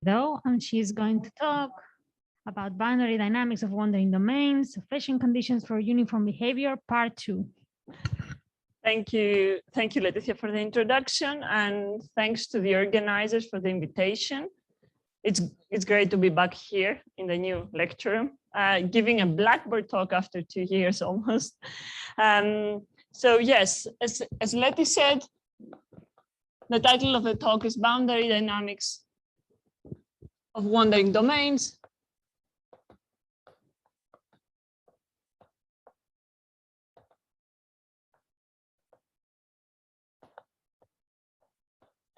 Evdoridou, and she's going to talk about boundary dynamics of wandering domains, sufficient conditions for uniform behavior, part 2. Thank you, Leticia, for the introduction, and thanks to the organizers for the invitation. It's great to be back here in the new lecture room, giving a Blackboard talk after 2 years almost. So yes, as Leti said, the title of the talk is Boundary Dynamics of Wandering Domains.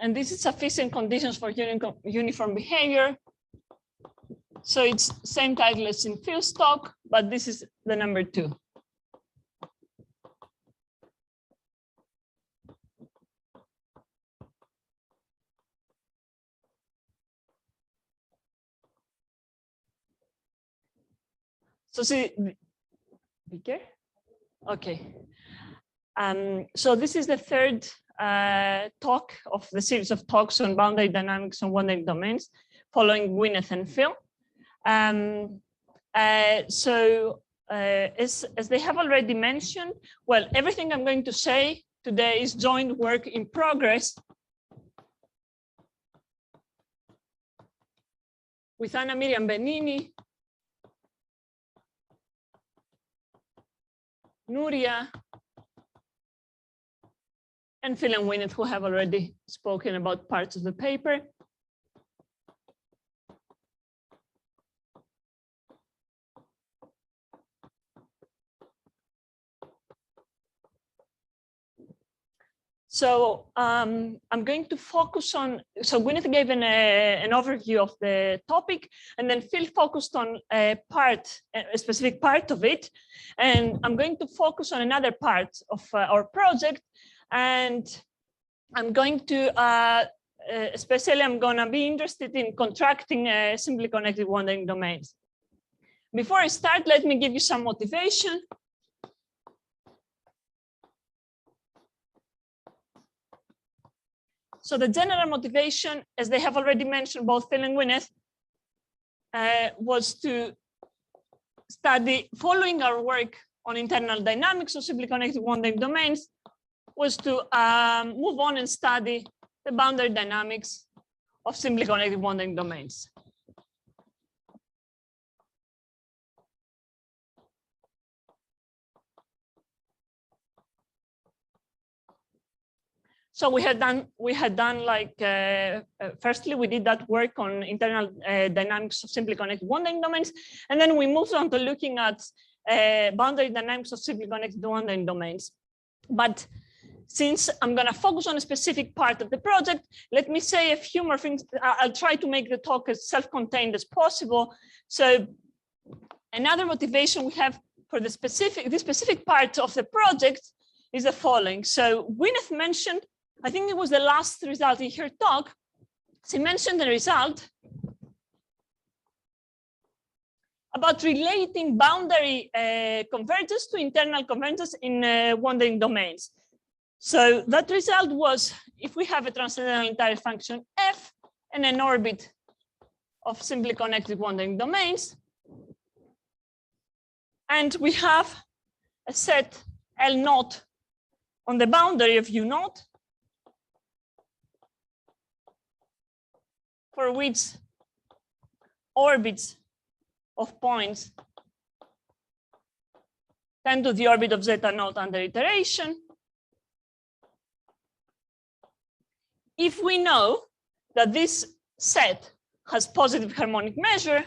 And this is sufficient conditions for uniform behavior. So it's same title as in Phil's talk, but this is the number 2. So see, bigger? Okay. So this is the third talk of the series of talks on boundary dynamics on wandering domains, following Gwyneth and Phil. As they have already mentioned, well, everything I'm going to say today is joint work in progress with Anna Miriam Benini, Nuria, and Phil and Gwyneth, who have already spoken about parts of the paper. So I'm going to focus on, so Gwyneth gave an overview of the topic, and then Phil focused on a specific part of it. And I'm going to focus on another part of our project. And I'm going to, especially I'm gonna be interested in contracting simply connected wandering domains. Before I start, let me give you some motivation. So the general motivation, as they have already mentioned, both Phil and Gwyneth, was to study, following our work on internal dynamics of simply connected wandering domains, was to move on and study the boundary dynamics of simply connected wandering domains. So we had done like, firstly, we did that work on internal dynamics of simply connected wandering domains. And then we moved on to looking at boundary dynamics of simply connected wandering domains. But since I'm going to focus on a specific part of the project, let me say a few more things. I'll try to make the talk as self-contained as possible. So another motivation we have for this specific part of the project is the following. So Gwyneth mentioned, I think it was the last result in her talk, she mentioned the result about relating boundary convergence to internal convergence in wandering domains. So that result was, if we have a transcendental entire function f and an orbit of simply connected wandering domains, and we have a set L naught on the boundary of U naught, for which orbits of points tend to the orbit of zeta naught under iteration. If we know that this set has positive harmonic measure,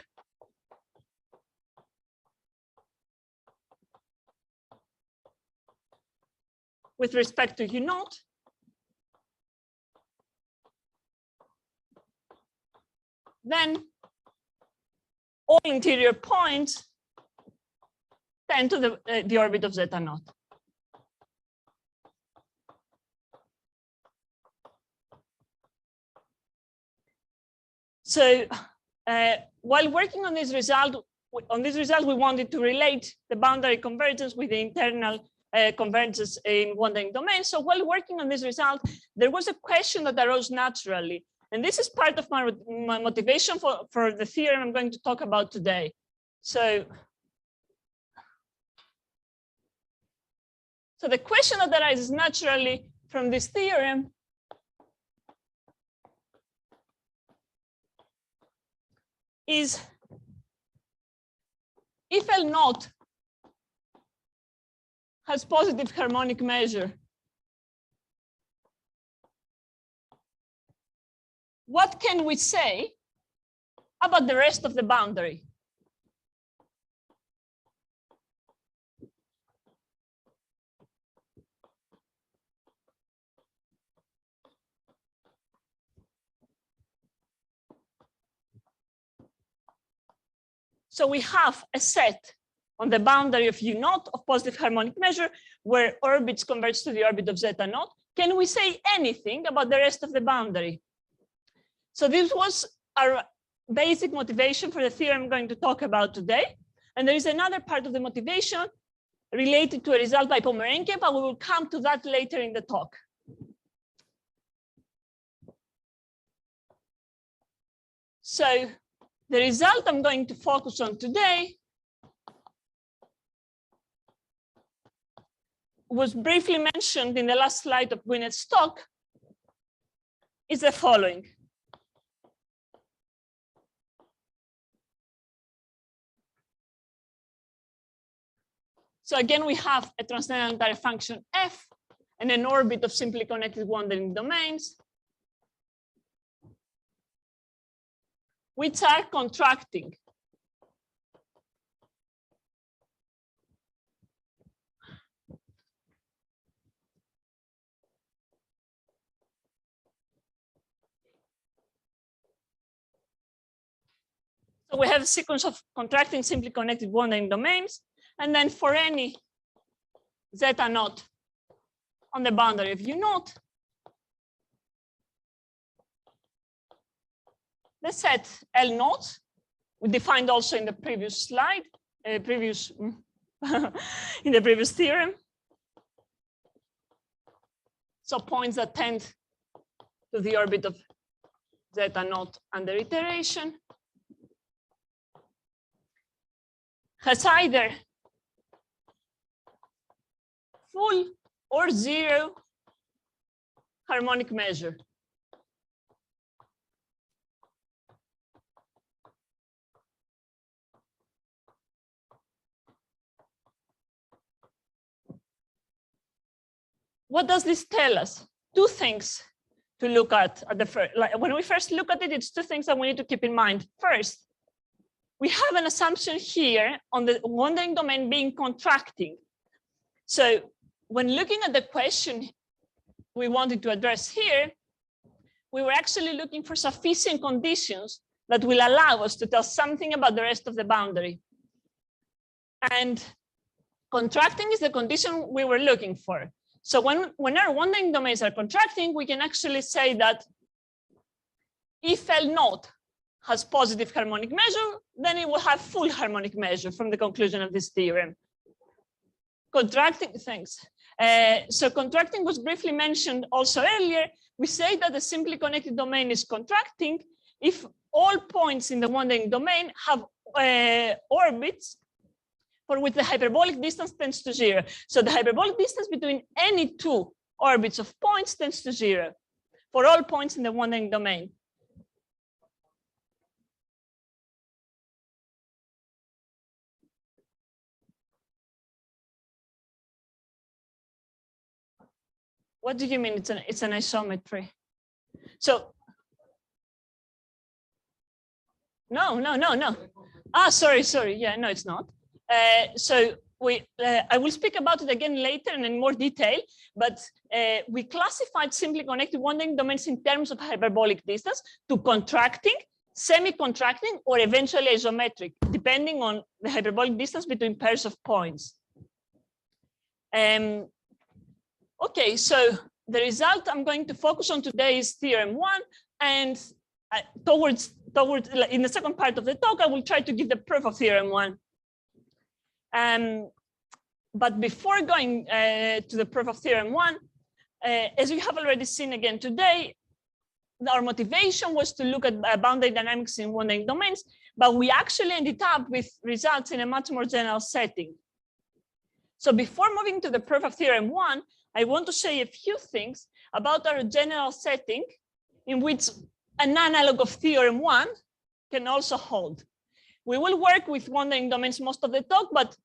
with respect to U naught, then all interior points tend to the orbit of zeta naught. So while working on this result, we wanted to relate the boundary convergence with the internal convergence in wandering domains. So while working on this result, there was a question that arose naturally. And this is part of my motivation for the theorem I'm going to talk about today. So the question that arises naturally from this theorem is if L naught has positive harmonic measure, what can we say about the rest of the boundary? So we have a set on the boundary of U naught of positive harmonic measure where orbits converge to the orbit of zeta naught. Can we say anything about the rest of the boundary? So this was our basic motivation for the theorem I'm going to talk about today. And there is another part of the motivation related to a result by Pomerenke, but we will come to that later in the talk. So the result I'm going to focus on today was briefly mentioned in the last slide of Gwyneth's talk, is the following. So again, we have a transcendental function f and an orbit of simply connected wandering domains, which are contracting. So we have a sequence of contracting simply connected wandering domains, and then for any zeta naught on the boundary of U naught, the set L naught, we defined also in the previous slide, in the previous theorem. So points that tend to the orbit of zeta naught under iteration has either full or zero harmonic measure. What does this tell us? Two things to look at the first. Like when we first look at it, it's two things that we need to keep in mind. First, we have an assumption here on the wandering domain being contracting. So when looking at the question we wanted to address here, we were actually looking for sufficient conditions that will allow us to tell something about the rest of the boundary. And contracting is the condition we were looking for. So when our wandering domains are contracting, we can actually say that if L naught has positive harmonic measure, then it will have full harmonic measure from the conclusion of this theorem. Contracting, thanks. So contracting was briefly mentioned also earlier. We say that the simply connected domain is contracting if all points in the wandering domain have orbits for which the hyperbolic distance tends to 0. So the hyperbolic distance between any two orbits of points tends to 0 for all points in the wandering domain. What do you mean it's an isometry? So no. Ah, sorry. Yeah, no, it's not. So I will speak about it again later and in more detail, but we classified simply connected wandering domains in terms of hyperbolic distance to contracting, semi-contracting, or eventually isometric, depending on the hyperbolic distance between pairs of points. Okay, so the result I'm going to focus on today is theorem 1, and in the second part of the talk, I will try to give the proof of theorem 1. But before going to the proof of theorem 1, as we have already seen again today, our motivation was to look at boundary dynamics in wandering domains, but we actually ended up with results in a much more general setting. So before moving to the proof of theorem 1, I want to say a few things about our general setting in which an analog of theorem 1 can also hold. We will work with wandering domains most of the talk, but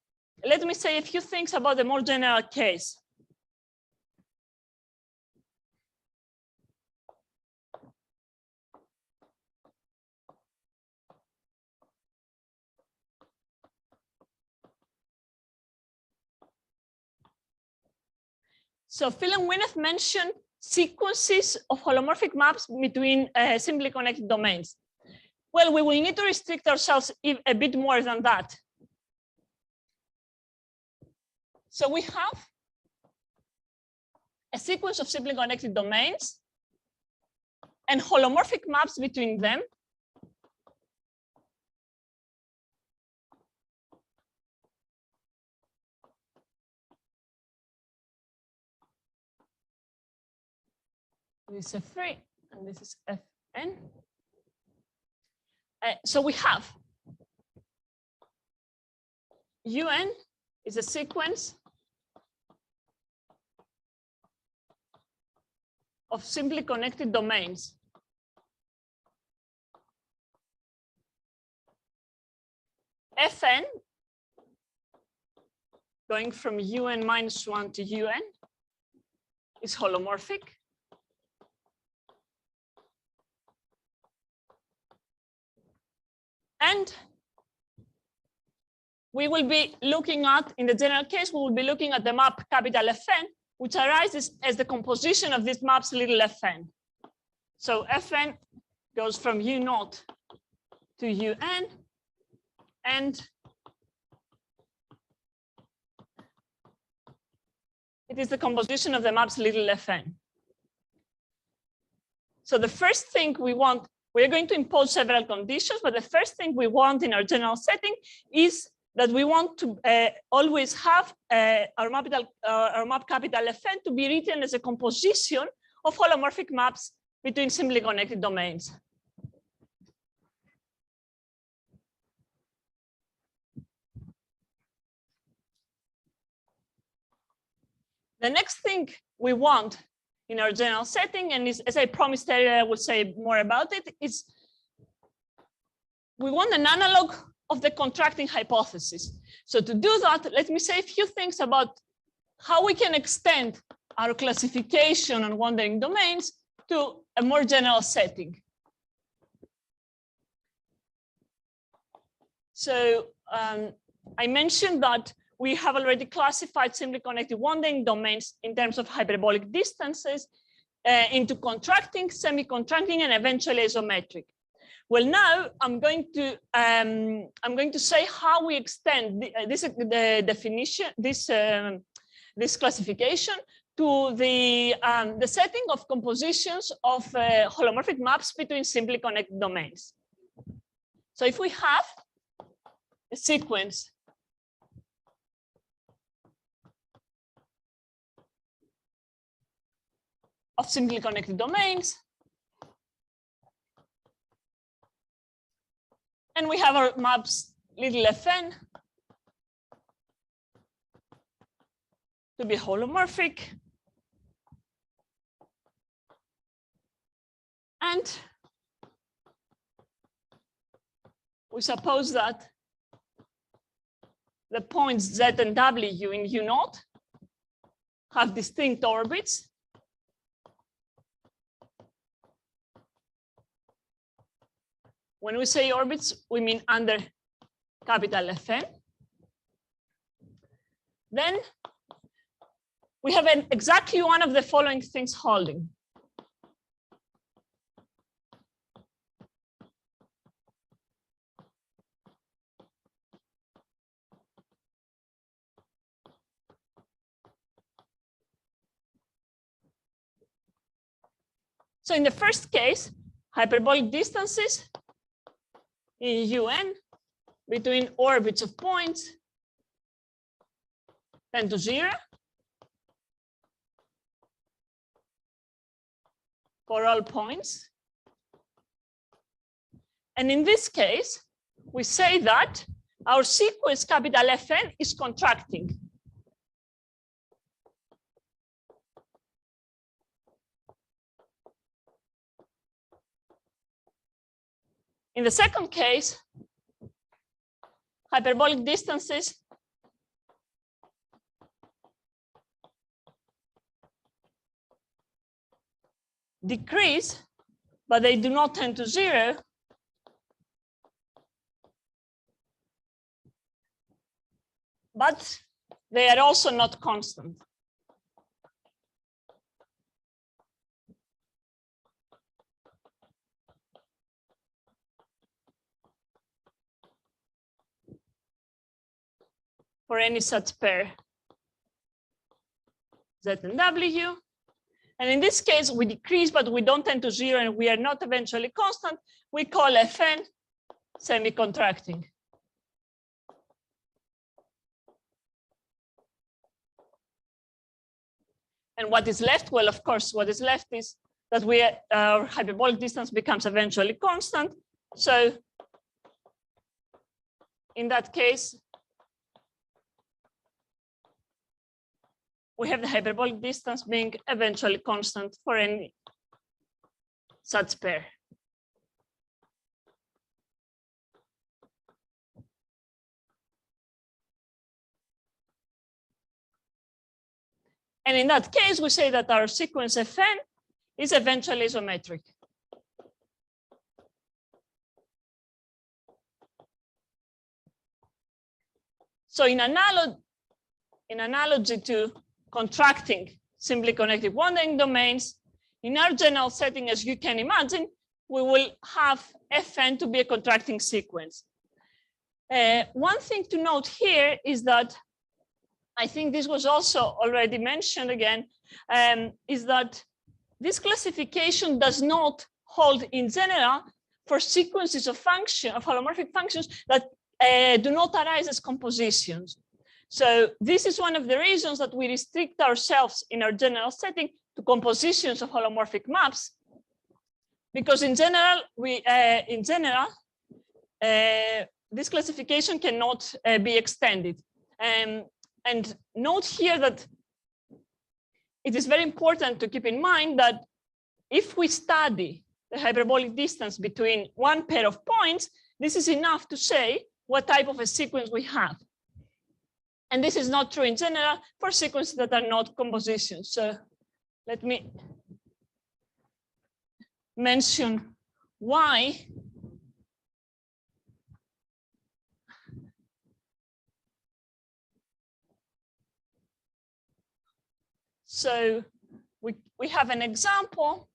let me say a few things about the more general case. So Phil and Wynath mentioned sequences of holomorphic maps between simply connected domains. Well, we will need to restrict ourselves a bit more than that. So we have a sequence of simply connected domains and holomorphic maps between them. This is F3 and this is Fn. So we have UN is a sequence of simply connected domains. Fn, going from UN -1 to UN, is holomorphic. And we will be looking at, in the general case, we will be looking at the map capital Fn, which arises as the composition of these maps little fn. So Fn goes from U0 to Un, and it is the composition of the maps little fn. So the first thing we want, we're going to impose several conditions, but the first thing we want in our general setting is that we want to always have our map capital Fn to be written as a composition of holomorphic maps between simply connected domains. The next thing we want in our general setting, and is, as I promised earlier, I will say more about it, is we want an analog of the contracting hypothesis. So to do that, let me say a few things about how we can extend our classification on wandering domains to a more general setting. So I mentioned that we have already classified simply connected wandering domains in terms of hyperbolic distances into contracting, semi-contracting, and eventually isometric. Well, now I'm going to say how we extend the definition, this classification to the setting of compositions of holomorphic maps between simply connected domains. So if we have a sequence of simply connected domains, and we have our maps little fn to be holomorphic, and we suppose that the points Z and W in U0 have distinct orbits. When we say orbits, we mean under capital Fn. Then we have exactly one of the following things holding. So in the first case, hyperbolic distances in UN between orbits of points tend to 0 for all points And in this case, we say that our sequence capital Fn is contracting. In the second case, hyperbolic distances decrease, but they do not tend to 0. But they are also not constant. For any such pair, Z and W. And in this case, we decrease, but we don't tend to 0, and we are not eventually constant. We call Fn semi-contracting. And what is left? Well, of course, what is left is that our hyperbolic distance becomes eventually constant. So in that case, we have the hyperbolic distance being eventually constant for any such pair. And in that case, we say that our sequence Fn is eventually isometric. So in analogy to contracting simply connected wandering domains, in our general setting, as you can imagine, we will have Fn to be a contracting sequence. One thing to note here is that I think this was also already mentioned again, is that this classification does not hold in general for sequences of holomorphic functions that do not arise as compositions. So this is one of the reasons that we restrict ourselves in our general setting to compositions of holomorphic maps, because in general, this classification cannot be extended. And note here that it is very important to keep in mind that if we study the hyperbolic distance between one pair of points, this is enough to say what type of a sequence we have. And this is not true in general for sequences that are not compositions. So let me mention why. So we have an example.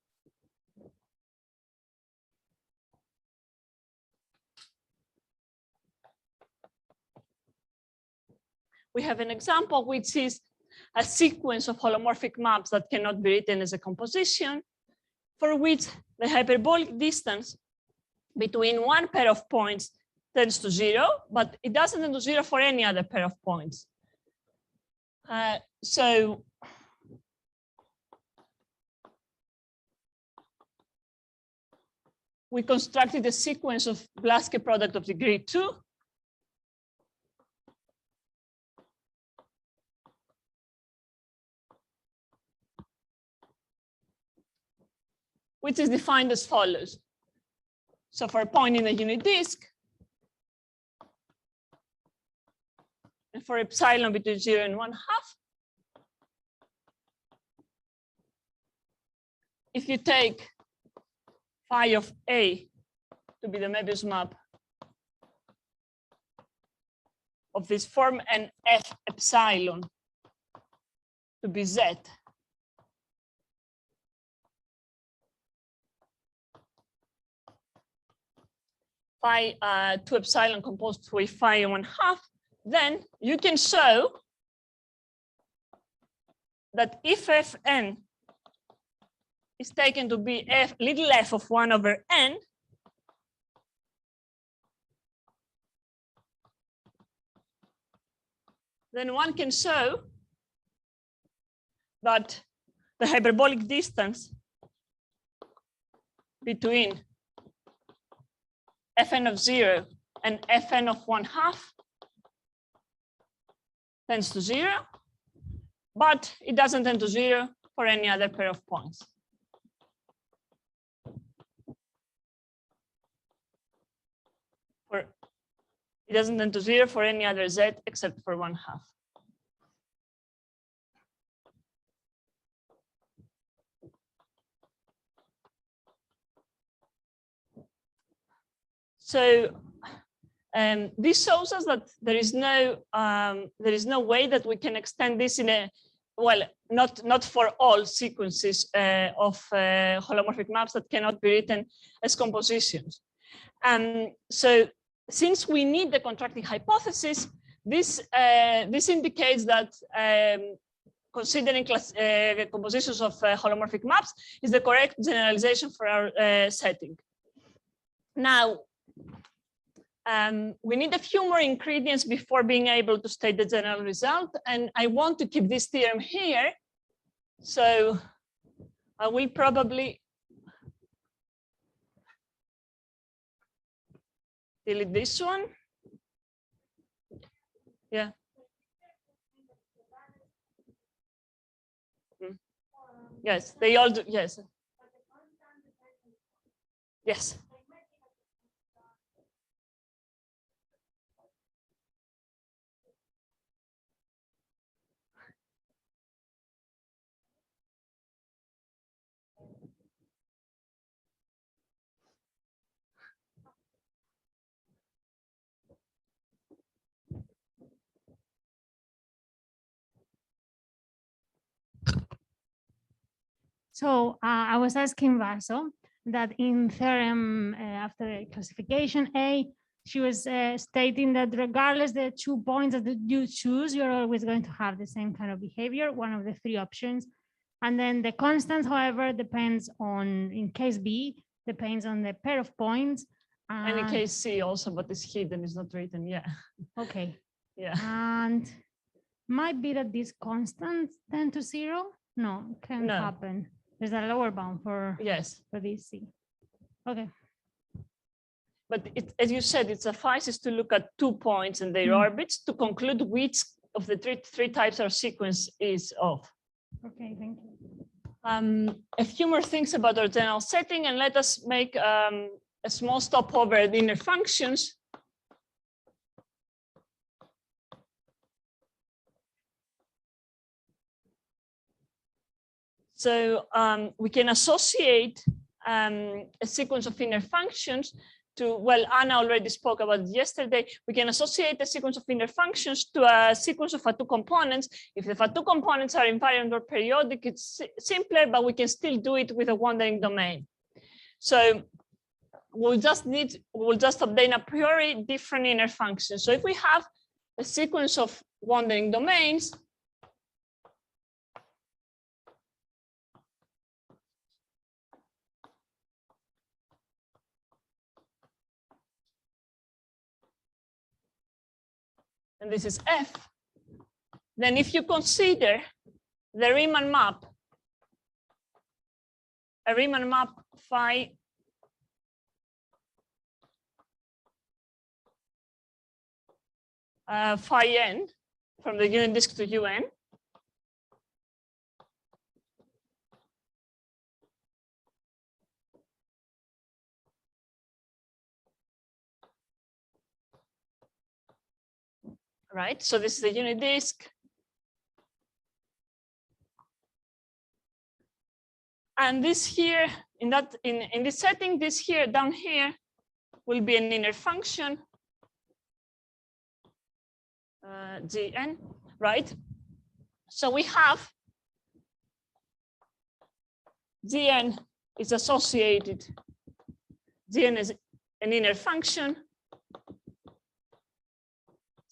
We have an example which is a sequence of holomorphic maps that cannot be written as a composition, for which the hyperbolic distance between one pair of points tends to 0, but it doesn't tend to 0 for any other pair of points. So we constructed a sequence of Blaschke product of degree 2. Which is defined as follows. So for a point in a unit disk, and for epsilon between 0 and 1/2, if you take phi of A to be the Möbius map of this form and F epsilon to be Z, phi 2 epsilon composed with phi and 1/2, then you can show that if Fn is taken to be little f of 1 over n, then one can show that the hyperbolic distance between Fn of 0 and Fn of 1/2 tends to 0, but it doesn't tend to 0 for any other pair of points. It doesn't tend to 0 for any other z except for 1/2. So this shows us that there is no way that we can extend this in a, well, not for all sequences of holomorphic maps that cannot be written as compositions. So since we need the contracting hypothesis, this indicates that considering compositions of holomorphic maps is the correct generalization for our setting. Now, we need a few more ingredients before being able to state the general result, and I want to keep this theorem here. So I will probably delete this one. Yeah. Yes, they all do. Yes. Yes. So I was asking Vaso that in theorem after classification A, she was stating that regardless the 2 points that you choose, you're always going to have the same kind of behavior, one of the 3 options. And then the constants, however, depends on, in case B, depends on the pair of points. And in case C also, but it's hidden, it's not written, yeah. Okay. Yeah. And might be that these constants tend to 0? No, can't happen. There's a lower bound for, for this C. Okay. But as you said, it suffices to look at 2 points and their orbits to conclude which of the three types our sequence is of. Okay, thank you. A few more things about our general setting, and let us make a small stopover at inner functions. So we can associate a sequence of inner functions to, well, Anna already spoke about it yesterday. We can associate a sequence of inner functions to a sequence of Fatou components. If the Fatou components are invariant or periodic, it's simpler, but we can still do it with a wandering domain. So we'll just obtain a priori different inner functions. So if we have a sequence of wandering domains, and this is F, then if you consider the Riemann map, a Riemann map phi phi n from the unit disk to UN, right? So this is the unit disk. And this here, in this setting, this here down here will be an inner function, Gn, right? So we have Gn is associated. Gn is an inner function.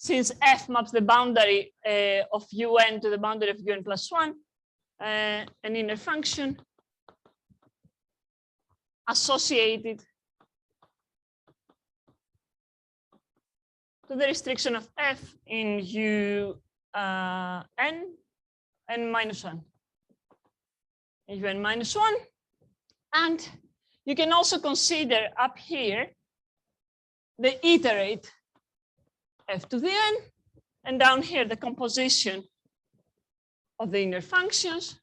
Since F maps the boundary of UN to the boundary of UN plus 1, an inner function associated to the restriction of F in UN n minus 1. In UN minus 1. And you can also consider up here they iterate f to the n, and down here the composition of the inner functions,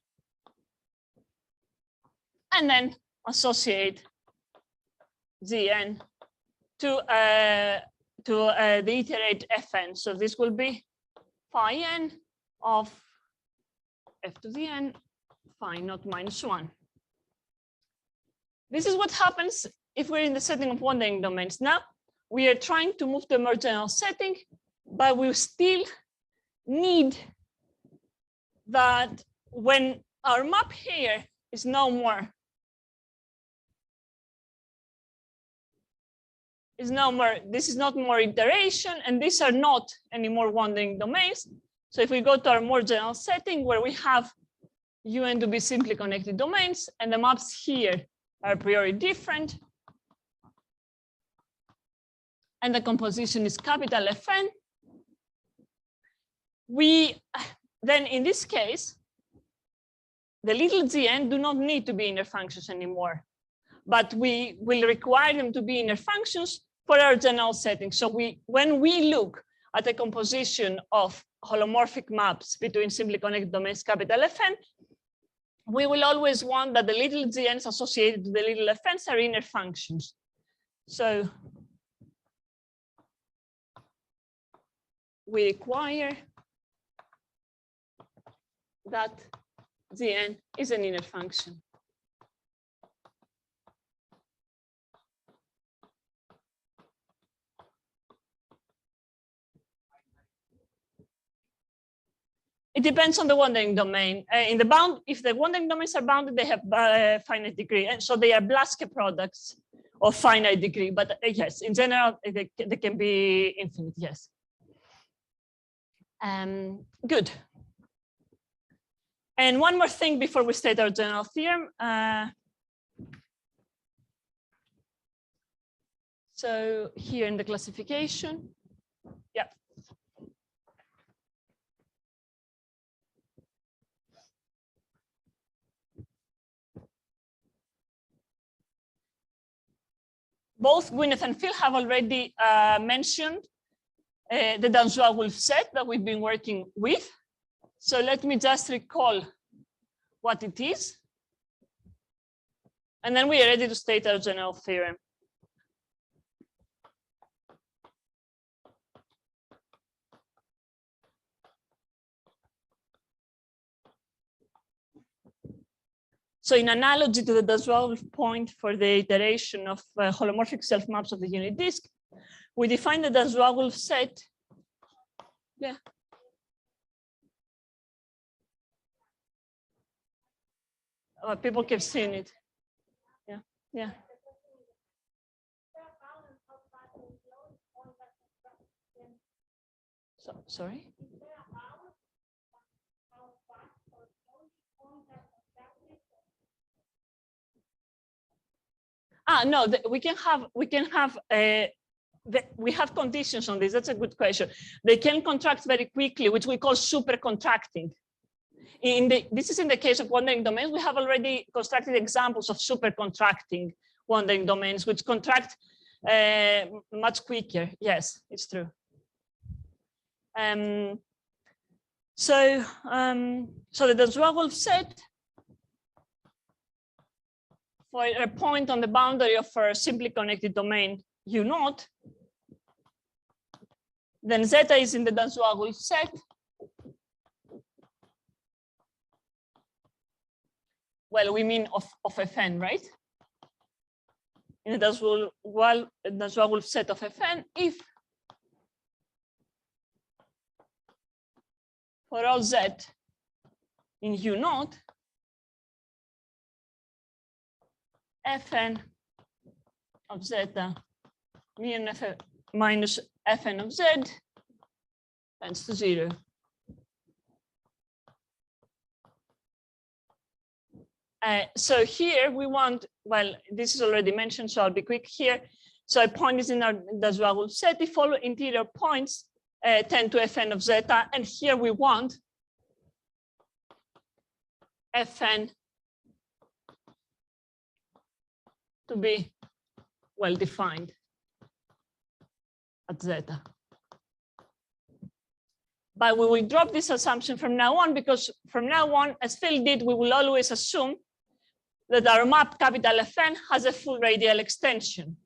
and then associate Zn to the iterate Fn. So this will be phi n of f to the n phi naught minus 1. This is what happens if we're in the setting of wandering domains. Now we are trying to move to a more general setting, but we still need that when our map here is no more, this is not more iteration, and these are not any more wandering domains. So if we go to our more general setting where we have UN to be simply connected domains, and the maps here are a priori different, and the composition is capital Fn, then in this case, the little Gn do not need to be inner functions anymore, but we will require them to be inner functions for our general setting. So when we look at a composition of holomorphic maps between simply connected domains capital Fn, we will always want that the little Gns associated to the little Fns are inner functions. So we require that Gn is an inner function. It depends on the wandering domain. In the bound, if the wandering domains are bounded, they have finite degree, and so they are Blaschke products of finite degree. But yes, in general, they can be infinite. Yes. Good. And one more thing before we state our general theorem. So here in the classification, yeah. Both Gwyneth and Phil have already mentioned the Danjois-Wolf set that we've been working with. So let me just recall what it is. And then we are ready to state our general theorem. So in analogy to the Danjois-Wolf point for the iteration of holomorphic self-maps of the unit disk, we define the Danjois-Wolf set. Yeah. People keep seeing it. Yeah, yeah. So, sorry? No, we have conditions on this. That's a good question. They can contract very quickly, which we call super contracting. This is in the case of wandering domains. We have already constructed examples of super contracting wandering domains, which contract much quicker. Yes, it's true. So the Danjois-Wolf set for a point on the boundary of a simply connected domain U0, then zeta is in the Danjois-Wolf set. Well, we mean of Fn, right? In the Danjois-Wolf set of Fn, if for all z in U0, Fn of zeta mu F minus Fn of z tends to 0. So here we want, well, this is already mentioned, so I'll be quick here. So a point is in our Danjois-Wolf set. If all interior points tend to Fn of zeta, and here we want Fn to be well defined. at zeta. But we will drop this assumption from now on, because from now on, as Phil did, we will always assume that our map capital Fn has a full radial extension.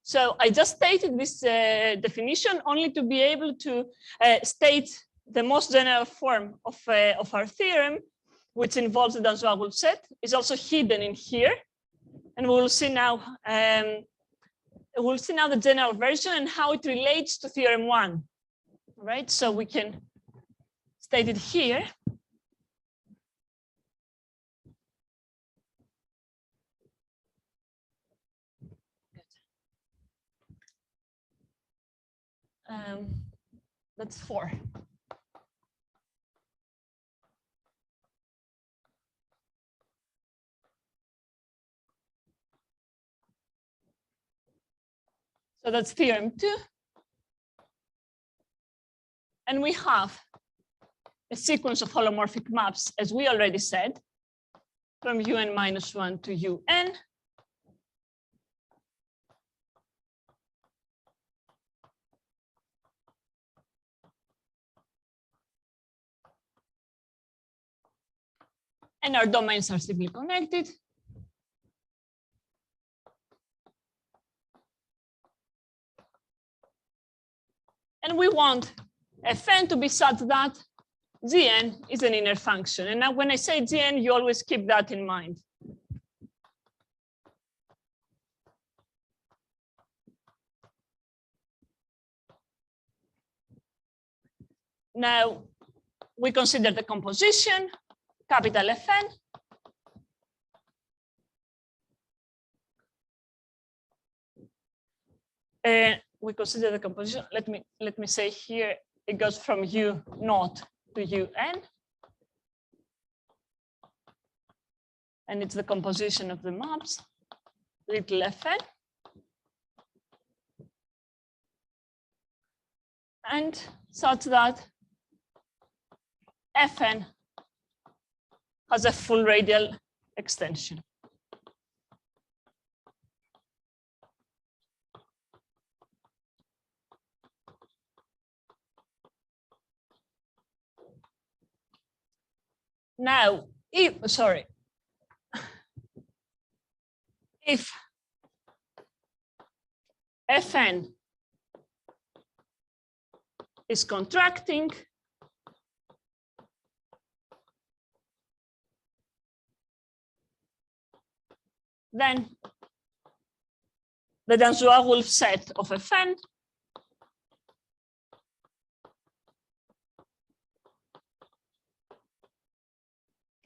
So I just stated this definition only to be able to state the most general form of our theorem, which involves the Danzouag set. Is also hidden in here, and we will see now. We'll see now the general version and how it relates to theorem 1. Right, so we can state it here. That's 4. So that's theorem 2. And we have a sequence of holomorphic maps, as we already said, from un minus 1 to un. And our domains are simply connected. And we want Fn to be such that Gn is an inner function. And now when I say Gn, you always keep that in mind. Now we consider the composition, capital Fn. We consider the composition. Let me say here, it goes from U naught to UN. And it's the composition of the maps, little Fn. And such that Fn has a full radial extension. Now, if Fn is contracting, then the Danzouag set of Fn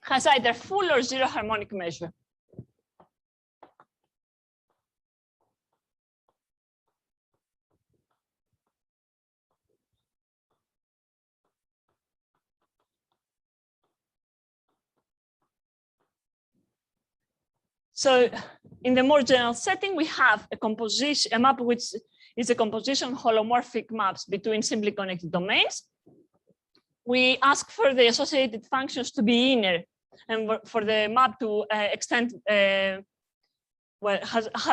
has either full or zero harmonic measure. So in the more general setting, we have a map which is a composition of holomorphic maps between simply connected domains. We ask for the associated functions to be inner and for the map to extend, have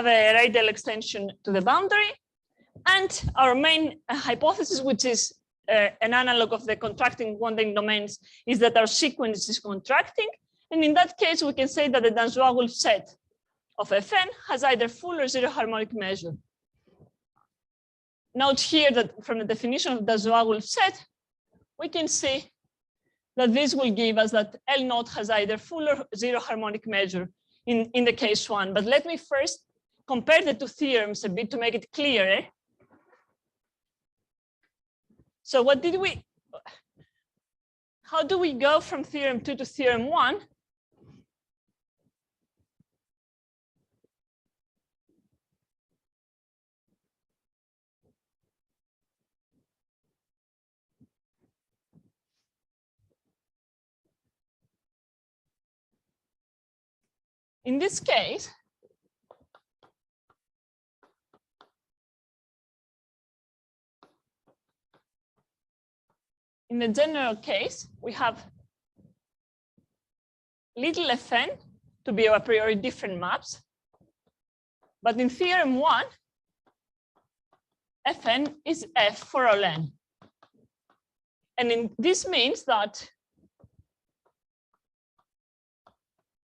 a radial extension to the boundary. And our main hypothesis, which is an analog of the contracting wandering domains, is that our sequence is contracting. And in that case, we can say that the Danzouag set of Fn has either full or zero harmonic measure. Note here that from the definition of the Danzouag set, we can see that this will give us that L naught has either full or zero harmonic measure in the case 1. But let me first compare the two theorems a bit to make it clearer. So how do we go from theorem 2 to theorem 1? In this case, in the general case, we have little Fn to be a priori different maps. But in theorem 1, Fn is F for all n. And this means that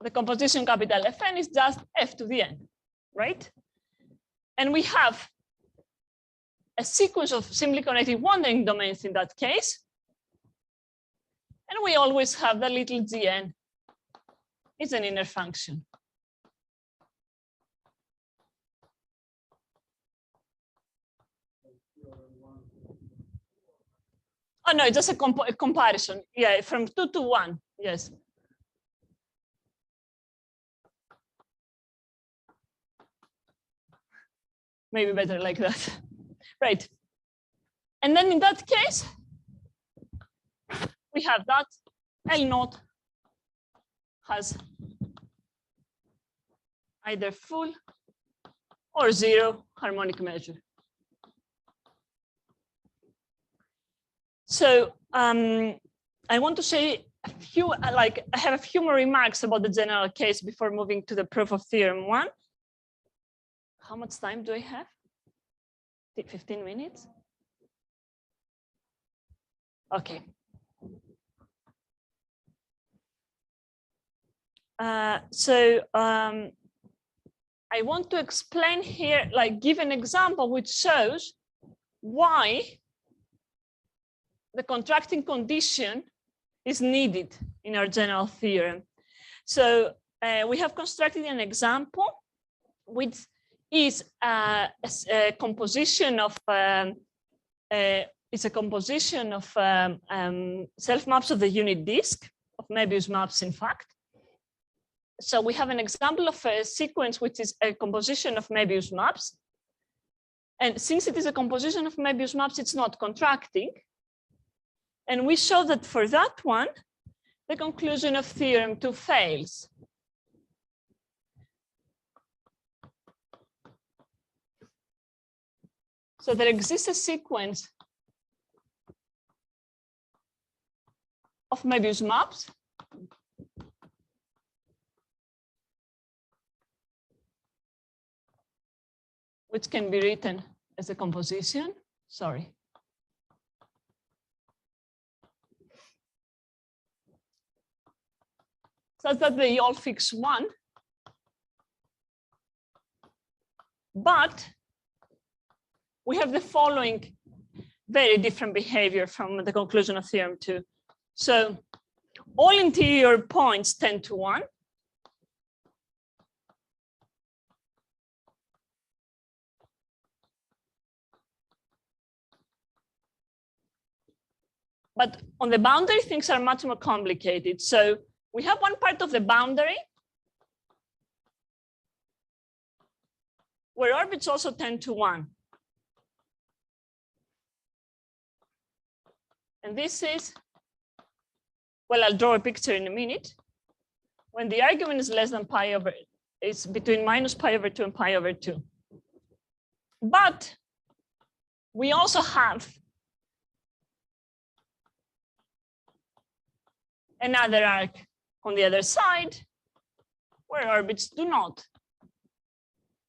the composition capital Fn is just F to the n, right? And we have a sequence of simply connected wandering domains in that case. And we always have the little gn is an inner function. Oh no, it's just a comparison. Yeah, from 2 to 1. Yes. Maybe better like that. Right. And then in that case, we have that L naught has either full or zero harmonic measure. So I want to say a few, I have a few more remarks about the general case before moving to the proof of theorem 1. How much time do I have? 15 minutes? Okay. I want to explain here, give an example which shows why the contracting condition is needed in our general theorem. So we have constructed an example which is a composition of self-maps of the unit disk, of Möbius maps, in fact. So we have an example of a sequence which is a composition of Möbius maps. And since it is a composition of Möbius maps, it's not contracting. And we show that for that one, the conclusion of theorem 2 fails. So there exists a sequence of Möbius maps which can be written as a composition, sorry. Such that they all fix 1. But we have the following very different behavior from the conclusion of theorem 2. So all interior points tend to 1. But on the boundary, things are much more complicated. So we have one part of the boundary where orbits also tend to 1. And this is, well, I'll draw a picture in a minute. When the argument is less than pi over, it's between minus pi over 2 and pi over 2. But we also have another arc on the other side where orbits do not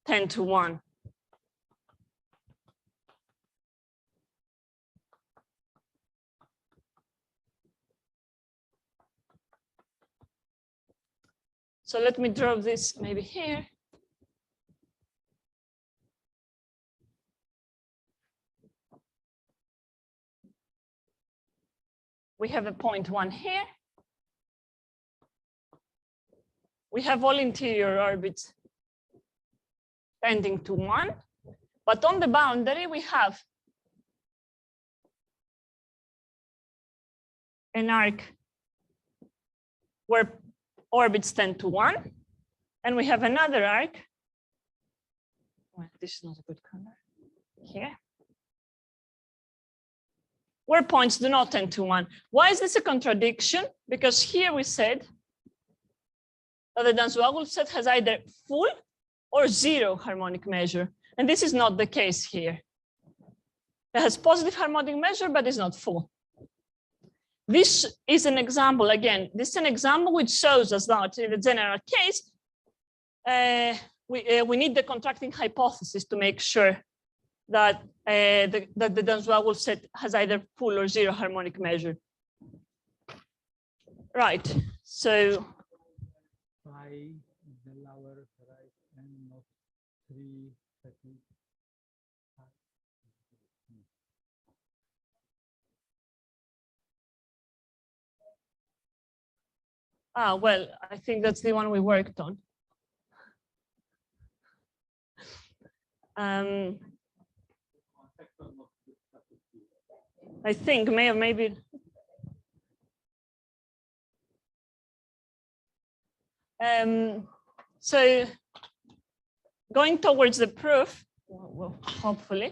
tend to 1. So let me draw this maybe here. We have a point 1 here. We have all interior orbits tending to 1, but on the boundary we have an arc where orbits tend to 1, and we have another arc. Well, this is not a good color here, where points do not tend to 1. Why is this a contradiction? Because here we said that the Danzouagul set has either full or 0 harmonic measure. And this is not the case here. It has positive harmonic measure, but it's not full. This is an example, again, this is an example which shows us that in the general case, we need the contracting hypothesis to make sure that that the Danzouaville set has either full or zero harmonic measure. Right. So phi is the lower right and not 3 seconds. Well, I think that's the one we worked on. I think maybe. So going towards the proof, well, hopefully,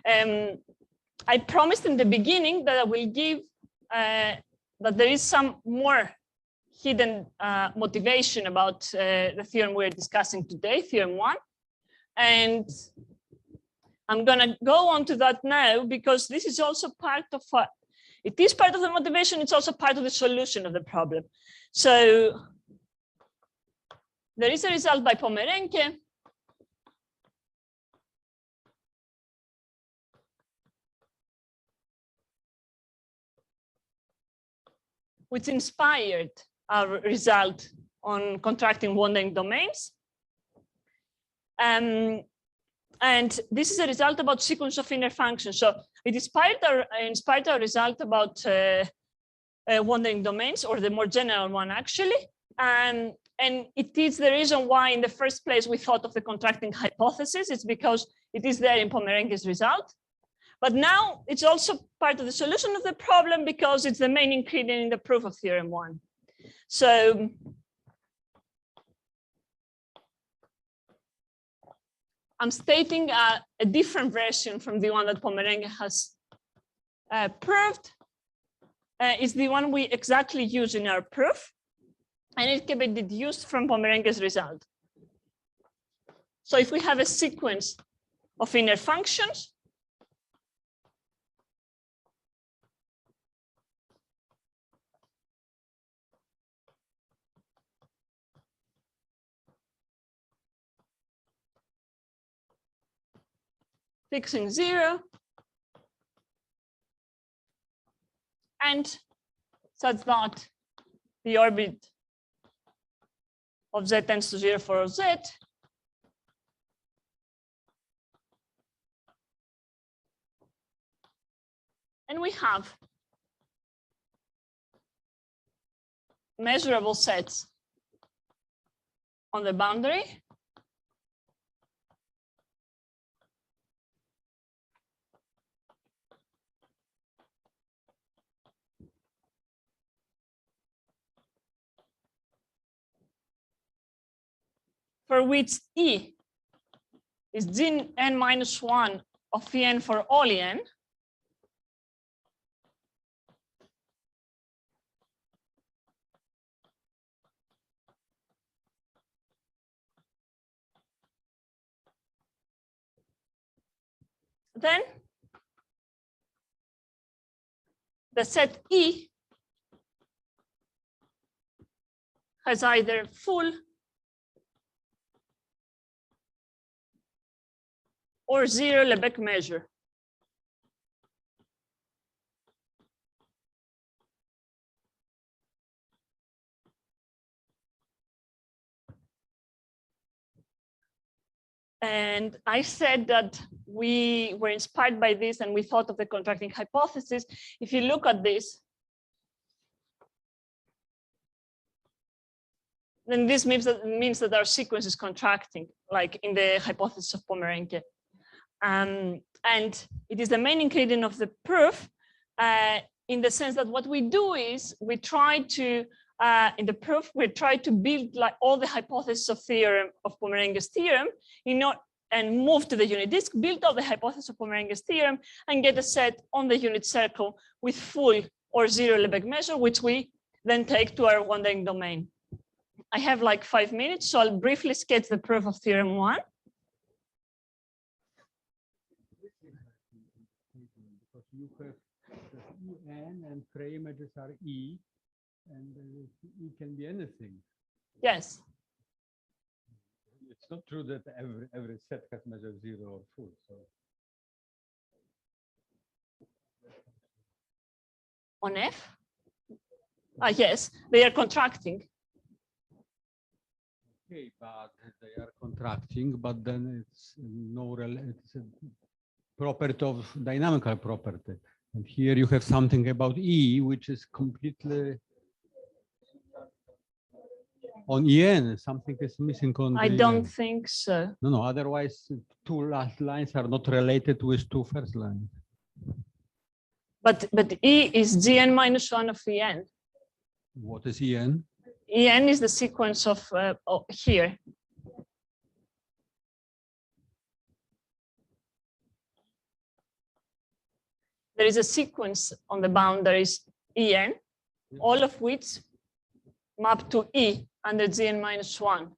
I promised in the beginning that I will give that there is some more hidden motivation about the theorem we're discussing today, theorem 1. And I'm going to go on to that now because this is also part of it is part of the motivation. It's also part of the solution of the problem. So there is a result by Pomerenke which inspired our result on contracting wandering domains. And this is a result about sequence of inner functions. So it inspired our result about wandering domains, or the more general one actually. And it is the reason why in the first place we thought of the contracting hypothesis. It's because it is there in Pomerenke's result. But now it's also part of the solution of the problem because it's the main ingredient in the proof of theorem 1. So I'm stating a different version from the one that Pomerenke has proved. It's the one we exactly use in our proof, and it can be deduced from Pomerenke's result. So if we have a sequence of inner functions, fixing 0, and such that the orbit of z tends to 0 for z, and we have measurable sets on the boundary. For which E is Gn n-1 of En for all En. Then the set E has either full or 0 Lebesgue measure. And I said that we were inspired by this and we thought of the contracting hypothesis. If you look at this, then this means that our sequence is contracting, like in the hypothesis of Pomerenke. And it is the main ingredient of the proof in the sense that what we do is we try to, in the proof, we try to build like all the hypotheses of theorem of Pomerenke's theorem and move to the unit disk, build all the hypothesis of Pomerenke's theorem and get a set on the unit circle with full or 0 Lebesgue measure, which we then take to our wandering domain. I have like 5 minutes, so I'll briefly sketch the proof of theorem 1. Because you have En and Frey images are E, and E can be anything. Yes. It's not true that every set has measure 0 or full. So on F? Yes, they are contracting. Okay, but they are contracting, but then it's it's a property of dynamical property. And here you have something about E, which is completely on EN. Something is missing on I the don't EN. think so. No, otherwise two last lines are not related with two first lines. But E is Gn minus 1 of En. What is En? En is the sequence of here. There is a sequence on the boundaries En, all of which map to E under Gn minus 1.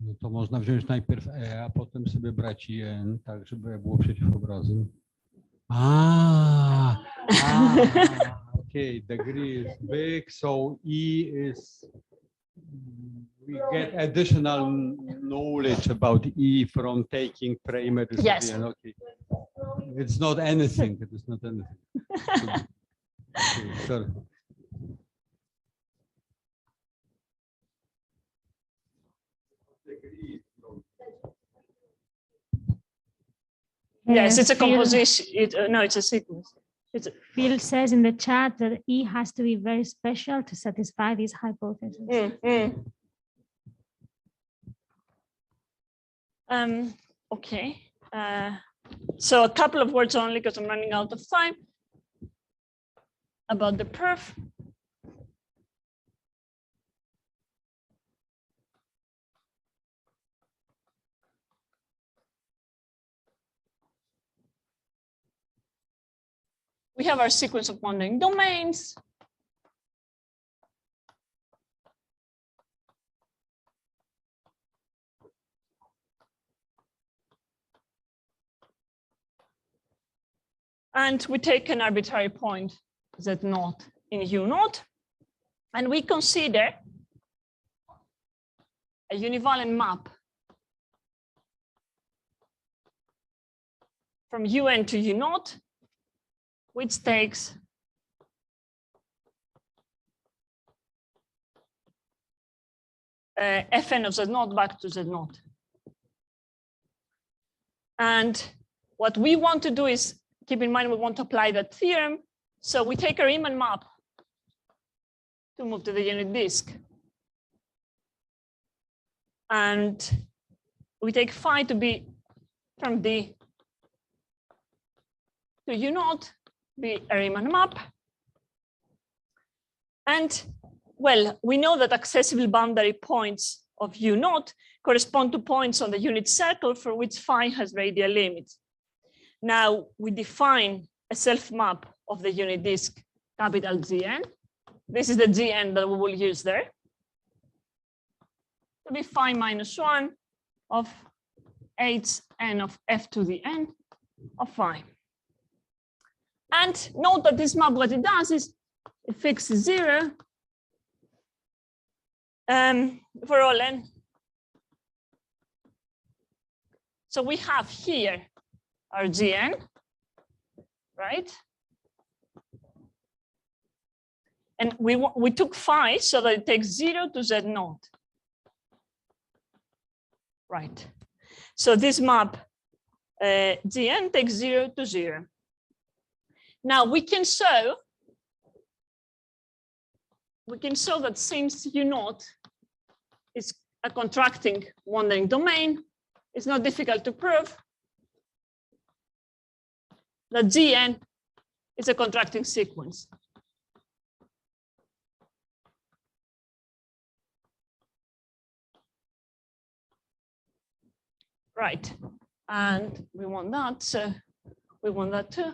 No to można wziąć najpierw E, a potem sobie brać IN, tak żeby było przeciwobrazem. Okay, degree is big, so E is, we get additional knowledge about E from taking parameters. Yes. Okay. It's not anything, it is not anything. Okay, sorry. Yes, it's a Phil- composition. No, it's a sequence. Phil says in the chat that E has to be very special to satisfy this hypothesis. Okay. So a couple of words only because I'm running out of time about the proof. We have our sequence of wandering domains. And we take an arbitrary point Z0 in U0, and we consider a univalent map from UN to U0, which takes Fn of Z0 back to Z0. And what we want to do is, keep in mind, we want to apply that theorem. So we take a Riemann map to move to the unit disk. And we take phi to be from D to U0, be a Riemann map. And well, we know that accessible boundary points of U0 correspond to points on the unit circle for which phi has radial limits. Now we define a self map of the unit disk capital Gn. This is the Gn that we will use there. To be phi minus 1 of Hn of F to the n of phi. And note that this map, what it does is it fixes 0 for all n. So we have here our Gn, right? And we took phi so that it takes 0 to Z0. Right. So this map, Gn takes 0 to 0. Now we can show that since U0 is a contracting wandering domain, it's not difficult to prove that Gn is a contracting sequence. Right, and we want that, so we want that too.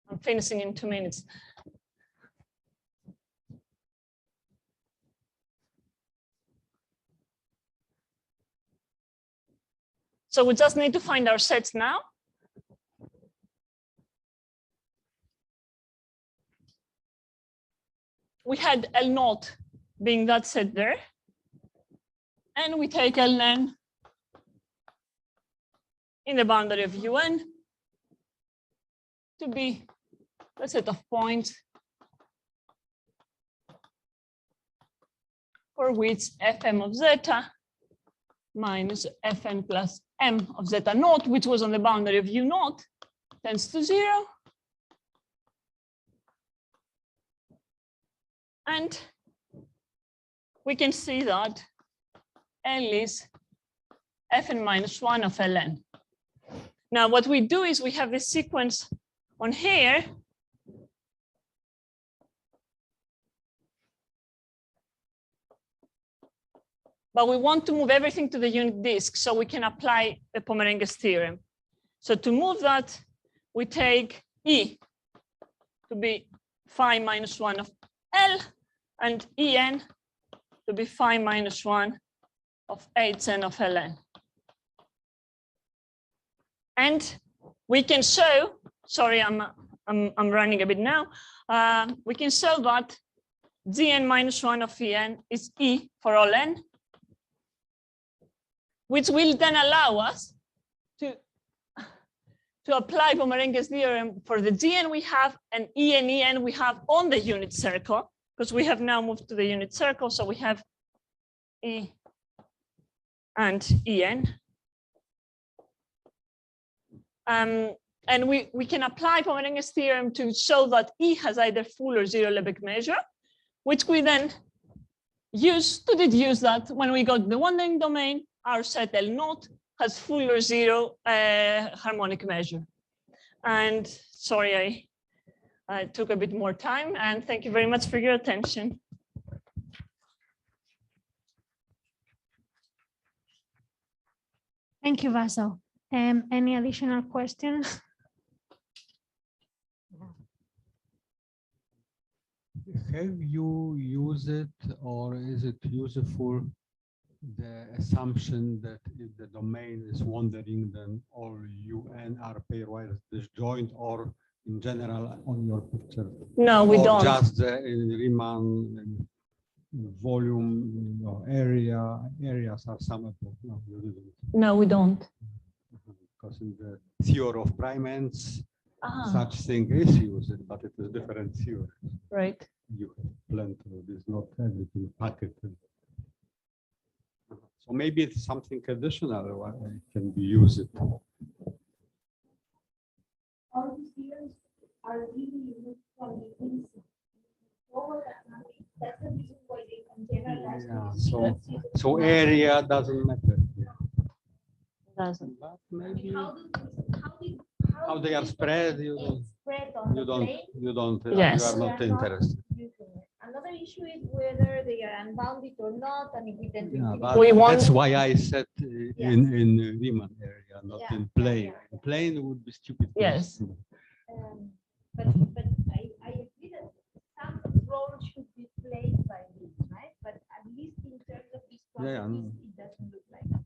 I'm finishing in 2 minutes. So we just need to find our sets now. we had L naught being that set there. And we take Ln in the boundary of UN to be a set of points for which Fm of zeta minus Fn plus M of zeta naught, which was on the boundary of U naught, tends to 0. And we can see that L is Fn minus 1 of Ln. Now, what we do is we have this sequence on here. But we want to move everything to the unit disk so we can apply the Pomerange's theorem. So to move that, we take E to be phi minus 1 of L and En to be phi minus 1 of Hn of Ln. And we can show, sorry, I'm running a bit now. We can show that Gn minus 1 of En is E for all n, which will then allow us to apply Pomerange's theorem for the Gn we have and E and En we have on the unit circle, because we have now moved to the unit circle. So we have E and En. And we can apply Pomerange's theorem to show that E has either full or zero Lebesgue measure, which we then use to deduce that when we go to the wandering domain, our set L naught has full or zero harmonic measure. And sorry, I took a bit more time, and thank you very much for your attention. Thank you, Vaso. Any additional questions? Have you used it, or is it useful, the assumption that if the domain is wandering, then all UN are pairwise disjoint, or in general on your picture? No, we don't. Just the Riemann volume or areas are summable. No, you didn't. No, we don't. Because in the theory of prime ends, such thing is used, but it is different theory. Right. You have plenty of this, not everything packeted. So maybe it's something additional what can be used. All these theories are really used from the inside. That's the reason why they can generalize. Yeah, so area doesn't matter. Yeah. Doesn't. But maybe How they are spread, you don't, spread on the plane? you Yes. are not interested. Another issue is whether they are unbounded or not, and if we then Yeah, but that's why I said in Riemann area, not in plane. Yeah. Plane would be stupid. Yes. But I agree that some role should be played by this, right? But at least in terms of these properties, it doesn't look like that.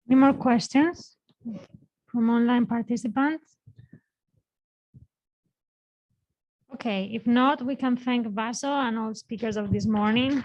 Any more questions from online participants? Okay, if not, we can thank Vaso and all speakers of this morning.